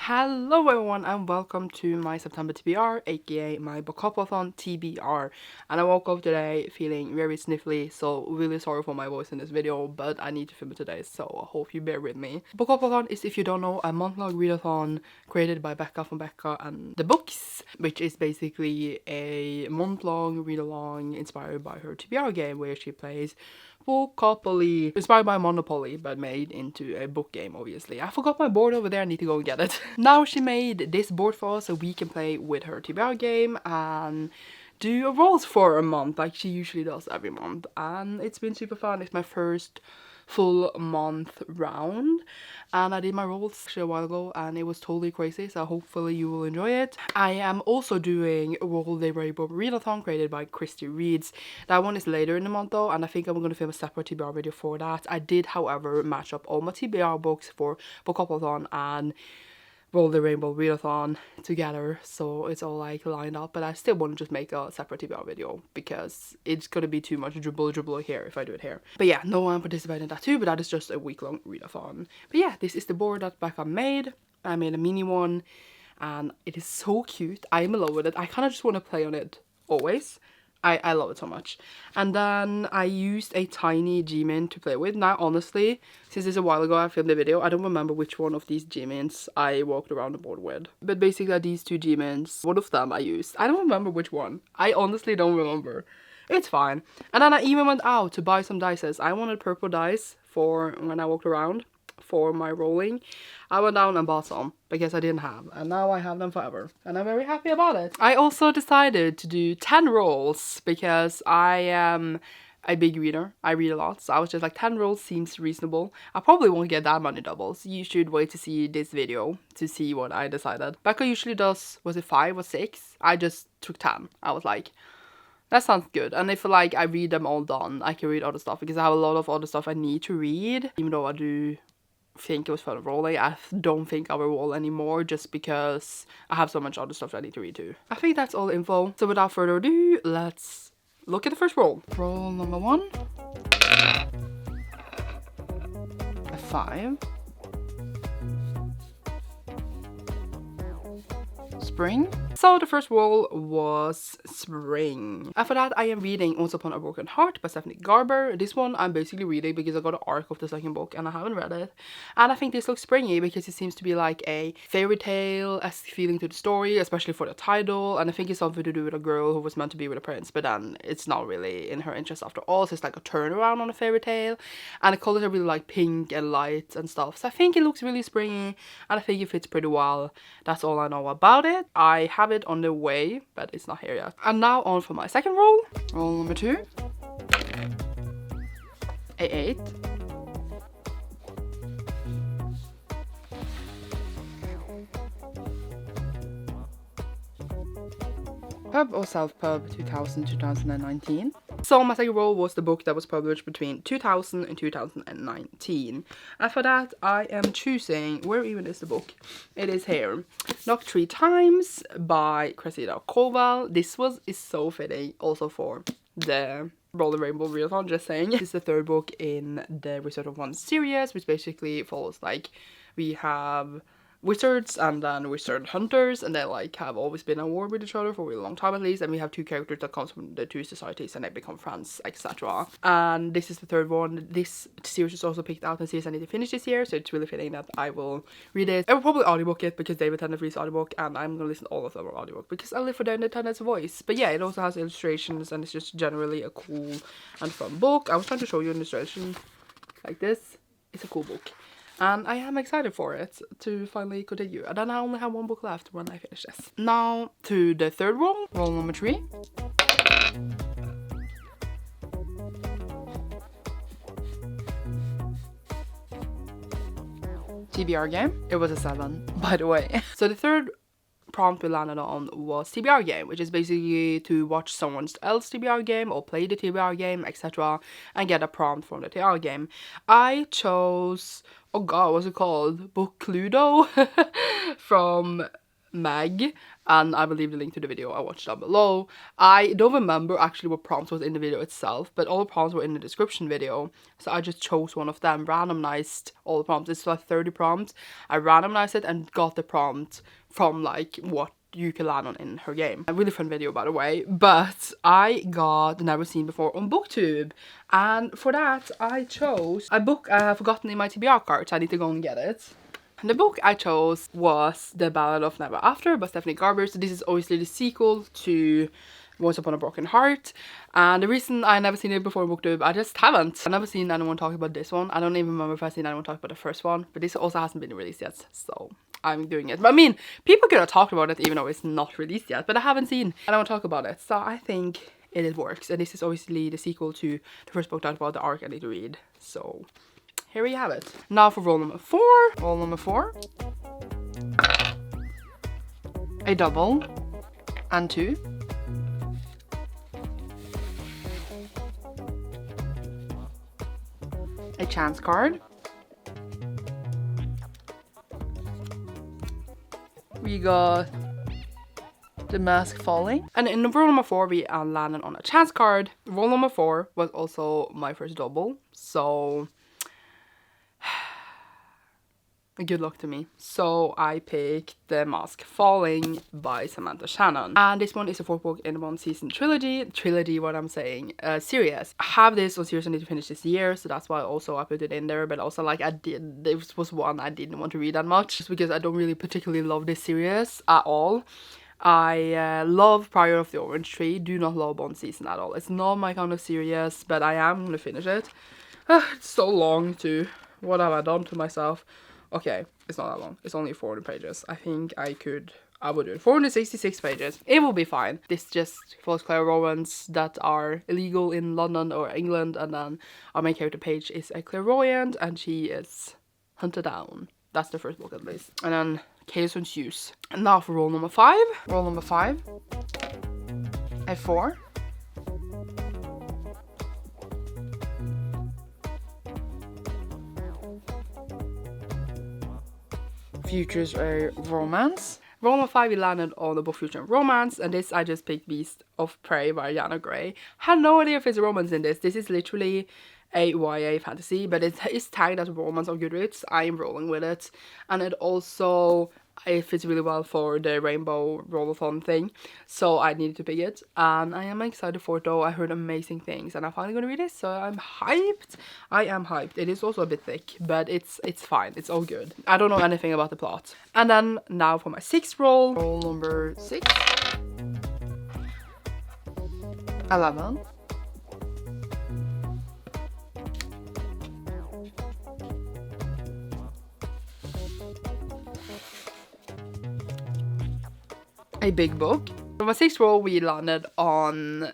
Hello everyone and welcome to my September TBR, aka my Bookoplathon TBR. And I woke up today feeling very sniffly, so really sorry for my voice in this video, but I need to film it today, so I hope you bear with me. Bookoplathon is, if you don't know, a month-long readathon created by Becca from Becca and the Books, which is basically a month-long read-along inspired by her TBR game where she plays Bookopoly, inspired by Monopoly, but made into a book game, obviously. I forgot my board over there, I need to go and get it. Now she made this board for us so we can play with her TBR game and do rolls for a month, like she usually does every month. And it's been super fun. It's my first full month round and I did my rolls actually a while ago and it was totally crazy, so hopefully you will enjoy it. I am also doing roll-the-rainbowthon readathon created by Christy Reads. That one is later in the month though, and I think I'm going to film a separate TBR video for that. I did however match up all my TBR books for Bookoplathon and roll-the-rainbow readathon together, so it's all like lined up, but I still want to just make a separate TBR video because it's gonna be too much dribble here if I do it here. But yeah, no one participated in that too, but that is just a week-long readathon. But yeah, this is the board that Becca made. I made a mini one and it is so cute. I am in love with it. I kind of just want to play on it always. I love it so much. And then I used a tiny G-Min to play with. Now honestly, since it's a while ago I filmed the video, I don't remember which one of these G-Mins I walked around the board with. But basically these two G-Mins, one of them I used. I don't remember which one. I honestly don't remember. It's fine. And then I even went out to buy some dices. I wanted purple dice for when I walked around for my rolling. I went down and bought some because I didn't have, and now I have them forever and I'm very happy about it. I also decided to do 10 rolls because I am a big reader. I read a lot, so I was just like 10 rolls seems reasonable. I probably won't get that many doubles. You should wait to see this video to see what I decided. Becca usually does, was it 5 or 6? I just took 10. I was like, that sounds good. And if like I read them all done, I can read other stuff because I have a lot of other stuff I need to read. Even though I do think it was fun rolling, I don't think I will roll anymore just because I have so much other stuff that I need to read too. I think that's all info. So without further ado, let's look at the first roll. Roll number 1. A 5. Spring. So the first roll was spring. After that I am reading Once Upon a Broken Heart by Stephanie Garber. This one I'm basically reading because I got the arc of the second book and I haven't read it. And I think this looks springy because it seems to be like a fairy tale-esque feeling to the story, especially for the title. And I think it's something to do with a girl who was meant to be with a prince, but then it's not really in her interest after all. So it's like a turnaround on a fairy tale. And the colors are really like pink and light and stuff. So I think it looks really springy and I think it fits pretty well. That's all I know about it. I have it on the way, but it's not here yet. And now on for my second roll. Roll number 2. A 8. Pub or self-pub 2000-2019. So my second roll was the book that was published between 2000 and 2019. After that I am choosing, where even is the book? It is here. Knocked 3 Times by Cressida Colwell. This is so fitting also for the roll-the-rainbow readathon, just saying. This is the third book in the Wizard of One series, which basically follows like we have wizards and then wizard hunters, and they like have always been at war with each other for a really long time at least, and we have 2 characters that comes from the 2 societies and they become friends, etc. And this is the third one. This series is also picked out in series I need to finish this year, so it's really fitting that I will read it. I will probably audiobook it because David Tennant reads audiobook and I'm gonna listen to all of them on audiobook because I live for David Tennant's voice. But yeah, it also has illustrations and it's just generally a cool and fun book. I was trying to show you an illustration like this. It's a cool book. And I am excited for it to finally continue. And then I only have 1 book left when I finish this. Now to the third roll. Roll number 3. TBR game. It was a 7, by the way. So the third prompt we landed on was TBR game, which is basically to watch someone else TBR game or play the TBR game, etc. and get a prompt from the TBR game. I chose, oh god, what's it called? Book Cluedo from Meg, and I will leave the link to the video I watched down below. I don't remember actually what prompts was in the video itself, but all the prompts were in the description video, so I just chose one of them, randomized all the prompts. It's like 30 prompts. I randomized it and got the prompt from like what you can land on in her game. A really fun video, by the way, but I got Never Seen Before on BookTube, and for that I chose a book I have forgotten in my TBR cards. I need to go and get it. And the book I chose was The Ballad of Never After by Stephanie Garber. So this is obviously the sequel to Once Upon a Broken Heart, and the reason I never seen it before in BookTube, I just haven't. I've never seen anyone talk about this one. I don't even remember if I've seen anyone talk about the first one, but this also hasn't been released yet, so I'm doing it. But I mean, people could have talked about it even though it's not released yet, but I haven't seen anyone talk about it, so I think it works. And this is obviously the sequel to the first book that about the arc I need to read, so here we have it. Now for roll number 4. Roll number 4. A double and 2. A chance card. We got the mask falling. And in roll number 4 we landed on a chance card. Roll number 4 was also my first double, so good luck to me. So I picked The Mask Falling by Samantha Shannon, and this one is a 4th book in one season trilogy, what I'm saying, series. I have this on series I need to finish this year, so that's why also I put it in there. But also like this was one I didn't want to read that much, just because I don't really particularly love this series at all. I love Prior of the Orange Tree, do not love Bond Season at all. It's not my kind of series, but I am gonna finish it. It's so long too. What have I done to myself? Okay, it's not that long. It's only 400 pages. I think I would do it. 466 pages. It will be fine. This just follows clairvoyants that are illegal in London or England, and then our main character Paige is a clairvoyant and she is hunted down. That's the first book at least. And then chaos ensues. And now for roll number 5. Roll number 5. A 4. Futures a romance. Roll number 5 we landed on the book Future and Romance, and this I just picked Beast of Prey by Yana Gray. Had no idea if there's a romance in this. This is literally a YA fantasy, but it is tagged as romance on Goodreads. I am rolling with it, and it also fits really well for the rainbow roll-a-thon thing, so I needed to pick it, and I am excited for it though. I heard amazing things and I'm finally gonna read it, so I'm hyped. I am hyped. It is also a bit thick, but it's fine. It's all good. I don't know anything about the plot. And then now for my 6th roll. Roll number 6. 11. A big book. For my 6th roll we landed on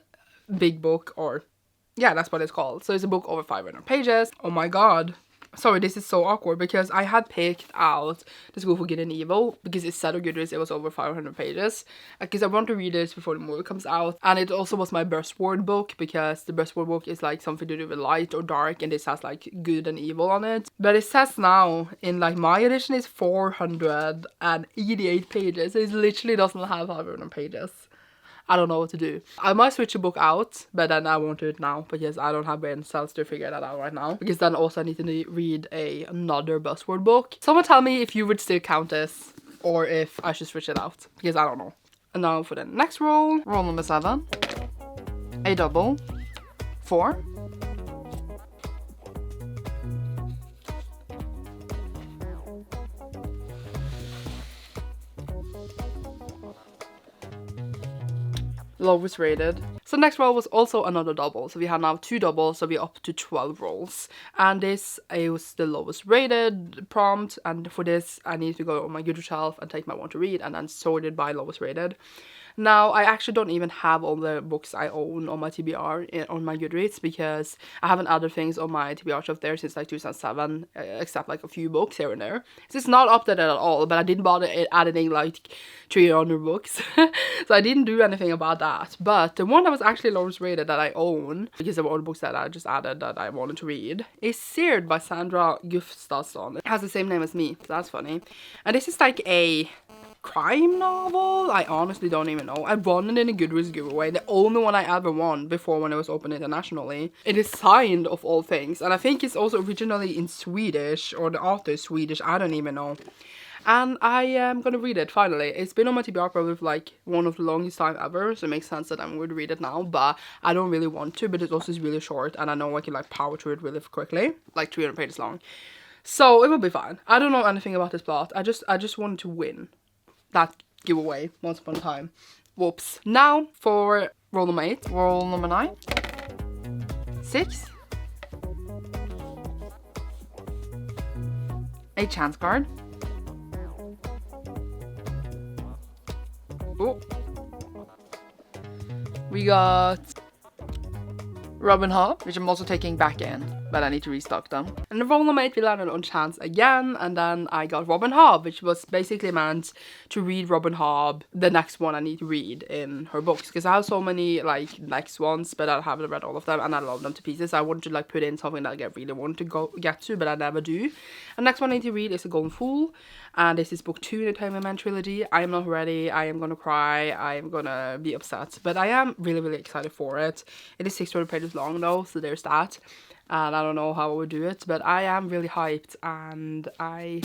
big book, or yeah, that's what it's called. So it's a book over 500 pages. Oh my god. Sorry, this is so awkward because I had picked out The School for Good and Evil because it said on Goodreads it was over 500 pages. Because I want to read this before the movie comes out. And it also was my best word book because the best word book is like something to do with light or dark, and this has like good and evil on it. But it says now in like my edition is 488 pages. It literally doesn't have 500 pages. I don't know what to do. I might switch a book out, but then I won't do it now because I don't have brain cells to figure that out right now. Because then also I need to read another buzzword book. Someone tell me if you would still count this or if I should switch it out, because I don't know. And now for the next roll. Roll number 7. A double. 4. Lowest rated. So next roll was also another double, so we have now 2 doubles, so we're up to 12 rolls, and this was the lowest rated prompt. And for this I need to go on my Goodreads shelf and take my one to read and then sort it by lowest rated. Now I actually don't even have all the books I own on my TBR on my Goodreads because I haven't added things on my TBR shelf there since like 2007, except like a few books here and there. So it's not updated at all, but I didn't bother adding like 300 books. So I didn't do anything about that. But the one that was actually lowest rated that I own, because of all the books that I just added that I wanted to read, is Seared by Sandra Gustafsson. It has the same name as me, so that's funny. And this is like a crime novel. I honestly don't even know. I won it in a Goodreads giveaway, the only one I ever won before when it was open internationally. It is signed of all things, and I think it's also originally in Swedish, or the author is Swedish, I don't even know. And I am gonna read it finally. It's been on my TBR probably for like one of the longest time ever, so it makes sense that I'm going to read it now, but I don't really want to, but it also is really short, and I know I can like power through it really quickly, like 300 pages long. So it will be fine. I don't know anything about this plot. I just wanted to win that giveaway once upon a time. Whoops. Now for roll number 8. Roll number 9. 6. A chance card. Oh. We got Robin Hood, which I'm also taking back in, but I need to restock them. And the roll number 8 we landed on chance again, and then I got Robin Hood, which was basically meant to read Robin Hood, the next one I need to read in her books, because I have so many like next ones, but I haven't read all of them, and I love them to pieces. I want to like put in something that I really want to get to, but I never do. And next one I need to read is The Golden Fool, and this is book 2 in the Time of Man trilogy. I am not ready. I am gonna cry. I am gonna be upset, but I am really excited for it. It is 600 pages long though, so there's that. And I don't know how I would do it, but I am really hyped, and I'm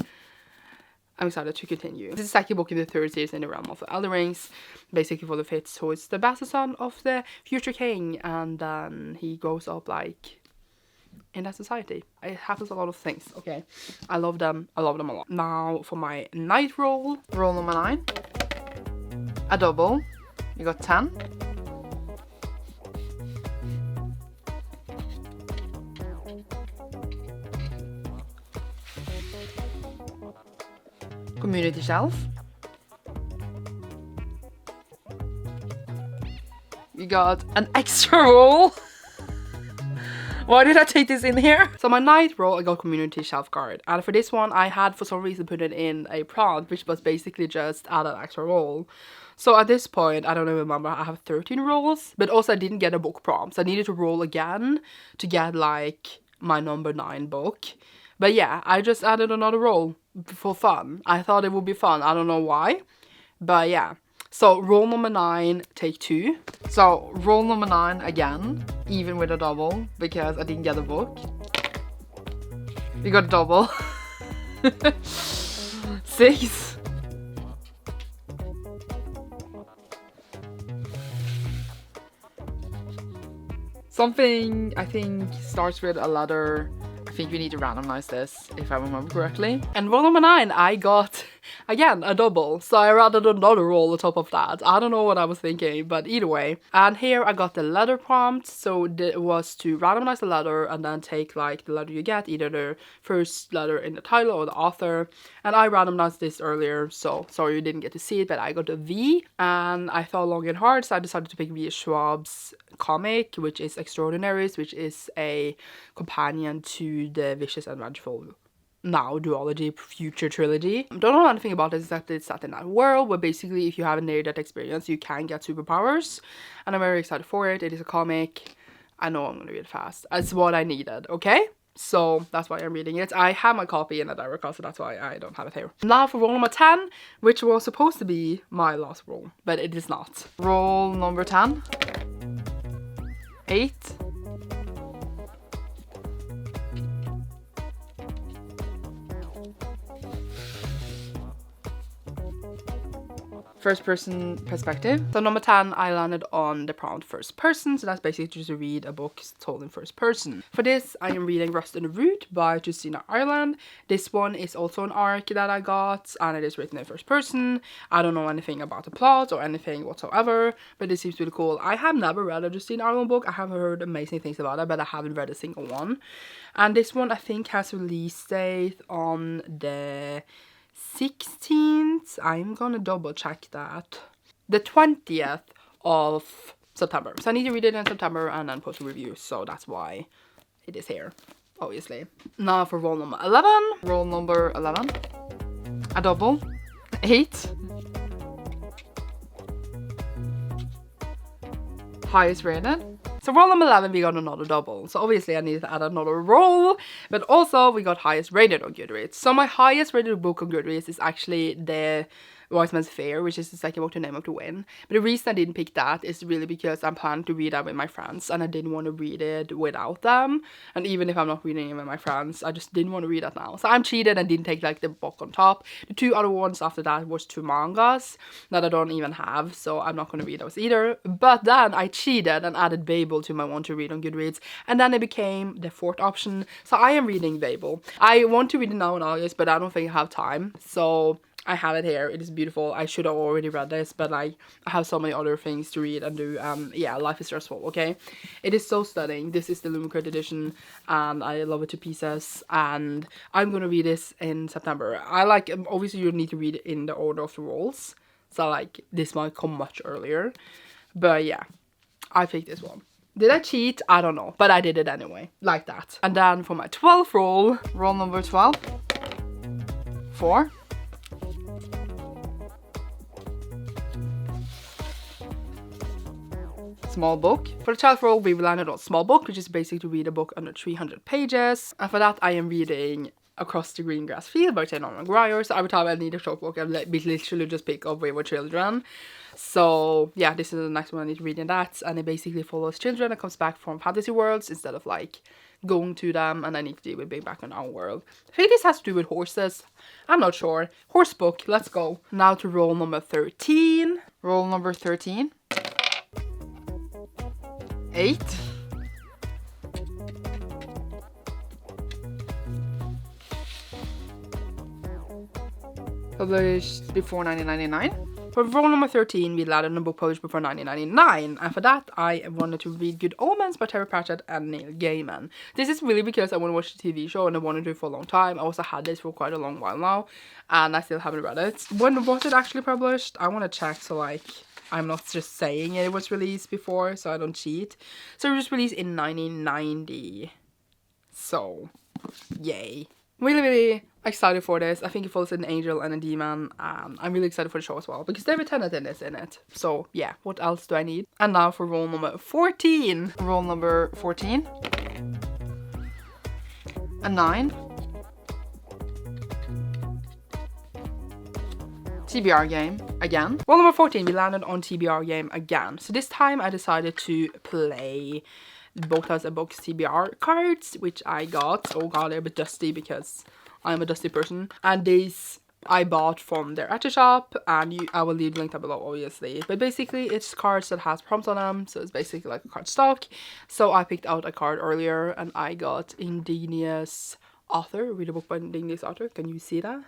excited to continue. This is the second book in the third series in the realm of the Elder Rings, basically for the Fifth. So it's the bastard son of the future king, and then he grows up like in that society. It happens a lot of things, okay? I love them a lot. Now for my night roll. Roll number 9. A double. You got 10. Community shelf. You got an extra roll. Why did I take this in here? So my night roll, I got community shelf card, and for this one I had for some reason put it in a prompt, which was basically just add an extra roll. So at this point, I don't even remember, I have 13 rolls, but also I didn't get a book prompt, so I needed to roll again to get like my number 9 book. But yeah, I just added another roll for fun. I thought it would be fun, I don't know why, but yeah. So roll number 9, take 2. So roll number 9 again, even with a double, because I didn't get a book. We got a double. 6. Something I think starts with a letter. I think we need to randomize this, if I remember correctly. And roll number 9, I got, again, a double. So I added another roll on top of that. I don't know what I was thinking, but either way. And here I got the letter prompt. So it was to randomize the letter and then take like the letter you get, either the first letter in the title or the author. And I randomized this earlier, so sorry you didn't get to see it, but I got a V. And I thought long and hard, so I decided to pick V. Schwab's comic, which is Extraordinaries, which is a companion to the Vicious and Vengeful now duology future trilogy. Don't know anything about it except it's set in that world where basically if you have a near-death experience you can get superpowers, and I'm very excited for it. It is a comic. I know I'm gonna read it fast. It's what I needed, okay? So that's why I'm reading it. I have my copy in a direct copy, so that's why I don't have it here. Now for roll number 10, which was supposed to be my last roll, but it is not. Roll number 10. 8. First person perspective. So number 10, I landed on the prompt first person, so that's basically just to read a book told in first person. For this, I am reading Rust in the Root by Justina Ireland. This one is also an arc that I got, and it is written in first person. I don't know anything about the plot or anything whatsoever, but this seems really cool. I have never read a Justina Ireland book. I have heard amazing things about it, but I haven't read a single one. And this one I think has release date on the 16th. I'm gonna double check that. The 20th of September. So I need to read it in September and then post a review. So that's why it is here, obviously. Now for roll number 11. Roll number 11. A double. 8. Highest rated. So roll number 11, we got another double. So obviously I needed to add another roll, but also we got highest rated on Goodreads. So my highest rated book on Goodreads is actually the Wise Man's Fear, which is the second book, The Name of the Wind. But the reason I didn't pick that is really because I'm planning to read that with my friends, and I didn't want to read it without them. And even if I'm not reading it with my friends, I just didn't want to read that now. So I'm cheated and didn't take like the book on top. The two other ones after that was two mangas that I don't even have, so I'm not going to read those either. But then I cheated and added Babel to my want to read on Goodreads, and then it became the fourth option. So I am reading Babel. I want to read it now in August, but I don't think I have time. So I have it here. It is beautiful. I should have already read this, but I have so many other things to read and do. Yeah, life is stressful, okay? It is so stunning. This is the Lumicrate edition, and I love it to pieces, and I'm gonna read this in September. I like, obviously you need to read it in the order of the rolls, so like this might come much earlier, but yeah, I picked this one. Did I cheat? I don't know, but I did it anyway, like that. And then for my 12th roll number 12, 4. Small book. For the 12th roll, we landed on small book, which is basically to read a book under 300 pages. And for that, I am reading Across the Green Grass Field by Taylor Maguire. So every time I need a short book, I literally just pick up Wayward Children. So yeah, this is the next one I need to read in that. And it basically follows children that comes back from fantasy worlds instead of like going to them, and I need to deal with being back in our world. I think this has to do with horses. I'm not sure. Horse book, let's go. Now to roll number 13. Roll number 13. 8. Published before 1999. For roll number 13, we landed on a book published before 1999, and for that I wanted to read Good Omens by Terry Pratchett and Neil Gaiman. This is really because I want to watch the TV show and I wanted to do it for a long time. I also had this for quite a long while now, and I still haven't read it. When was it actually published? I want to check, so like I'm not just saying it was released before, so I don't cheat. So it was released in 1990. So, yay. Really excited for this. I think it follows an angel and a demon. I'm really excited for the show as well, because David Tennant is in it. So, yeah, what else do I need? And now for roll number 14. Roll number 14. A 9. TBR game again. Roll number 14, we landed on TBR game again. So this time I decided to play both House and Books TBR cards, which I got. Oh god, they're a bit dusty because I'm a dusty person. And these I bought from their Etsy shop, and I will leave the link down below obviously. But basically it's cards that has prompts on them, so it's basically like a card stock. So I picked out a card earlier and I got Indigenous Author. Read a book by Indigenous Author. Can you see that?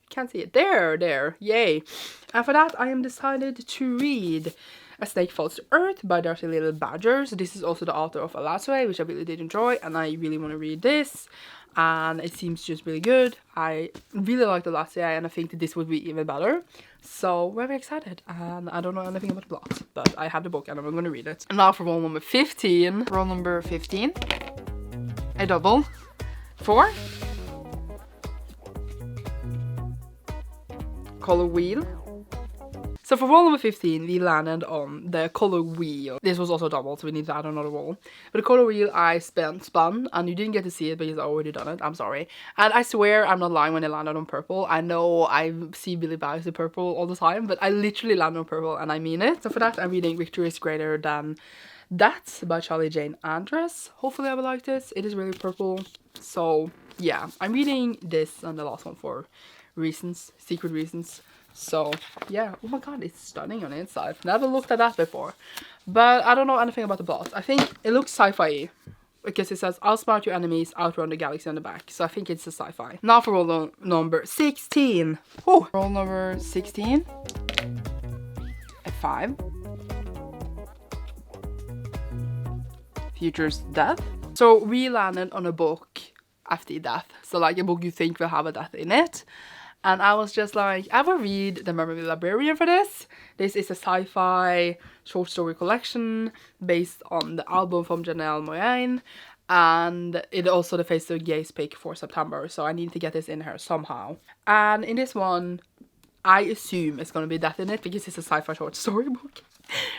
Can't see it. There, yay. And for that I am decided to read A Snake Falls to Earth by Darcy Little Badger. So this is also the author of Alasway, which I really did enjoy, and I really want to read this, and it seems just really good. I really liked Alasway, and I think that this would be even better. So very excited, and I don't know anything about the plot, but I have the book and I'm going to read it. And now for roll number 15. Roll number 15. A double. 4. Color wheel. So for roll number 15, we landed on the color wheel. This was also double, so we need to add another roll. But the color wheel I spun, and you didn't get to see it because I already done it. I'm sorry. And I swear I'm not lying when I landed on purple. I know I see Billy Bags in purple all the time, but I literally landed on purple, and I mean it. So for that, I'm reading Victory is Greater Than That by Charlie Jane Andress. Hopefully I will like this. It is really purple. So yeah, I'm reading this and the last one for reasons, secret reasons. So yeah, oh my god, it's stunning on the inside. Never looked at that before, but I don't know anything about the plot. I think it looks sci-fi because it says outsmart your enemies, outrun the galaxy on the back, so I think it's a sci-fi. Now for roll number 16. Oh, roll number 16. A 5. Future's Death. So we landed on a book after death, so like a book you think will have a death in it. And I was just like, I will read The Memory Librarian for this. This is a sci-fi short story collection based on the album from Janelle Moynihan. And it also the Face of Gaze pick for September. So I need to get this in here somehow. And in this one, I assume it's going to be death in it because it's a sci-fi short story book.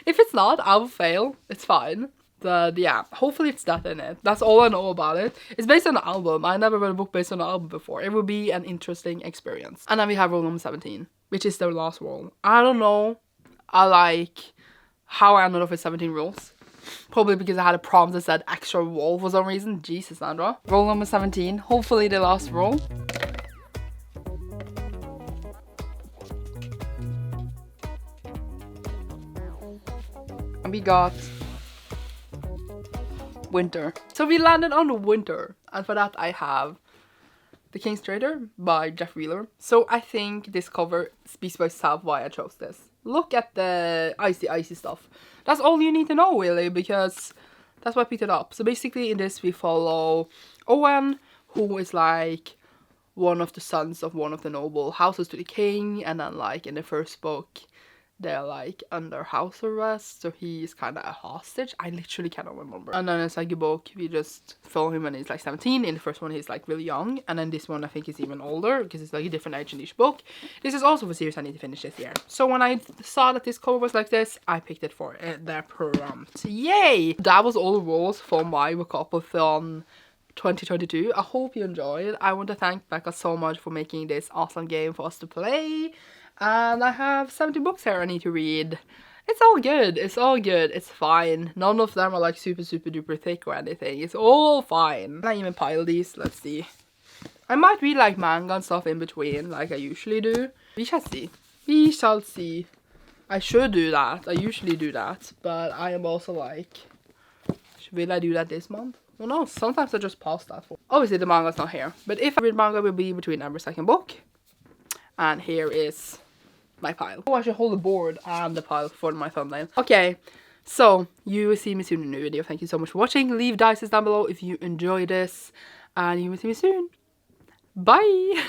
If it's not, I will fail. It's fine. But yeah, hopefully it's that in it. That's all I know about it. It's based on an album. I never read a book based on an album before. It will be an interesting experience. And then we have roll number 17. which is the last roll. I don't know. I like how I ended up with 17 rolls. Probably because I had a prompt that said extra roll for some reason. Jesus, Sandra. Roll number 17. Hopefully the last roll. And we got winter. So we landed on winter. And for that I have The King's Trader by Jeff Wheeler. So I think this cover speaks by itself why I chose this. Look at the icy stuff. That's all you need to know really, because that's why I picked it up. So basically in this we follow Owen, who is like one of the sons of one of the noble houses to the king, and then like in the first book they're like under house arrest, so he's kind of a hostage. I literally cannot remember. And then in the second book we just follow him when he's like 17. In the first one he's like really young, and then this one I think he's even older because it's like a different age in each book. This is also a series I need to finish this year. So when I saw that this cover was like this, I picked it for their prompt. Yay! That was all the rolls for my Bookoplathon 2022. I hope you enjoyed. I want to thank Becca so much for making this awesome game for us to play. And I have 70 books here I need to read. It's all good. It's all good. It's fine. None of them are like super duper thick or anything. It's all fine. I even pile these. Let's see. I might read like manga and stuff in between like I usually do. We shall see. We shall see. I should do that. I usually do that. But I am also like, will I do that this month? Well, no. Sometimes I just pause that. Obviously the manga's not here. But if I read manga, it will be between every second book. And here is my pile. Oh, I should hold the board and the pile for my thumbnail. Okay, so you will see me soon in a new video. Thank you so much for watching. Leave dices down below if you enjoy this, and you will see me soon. Bye!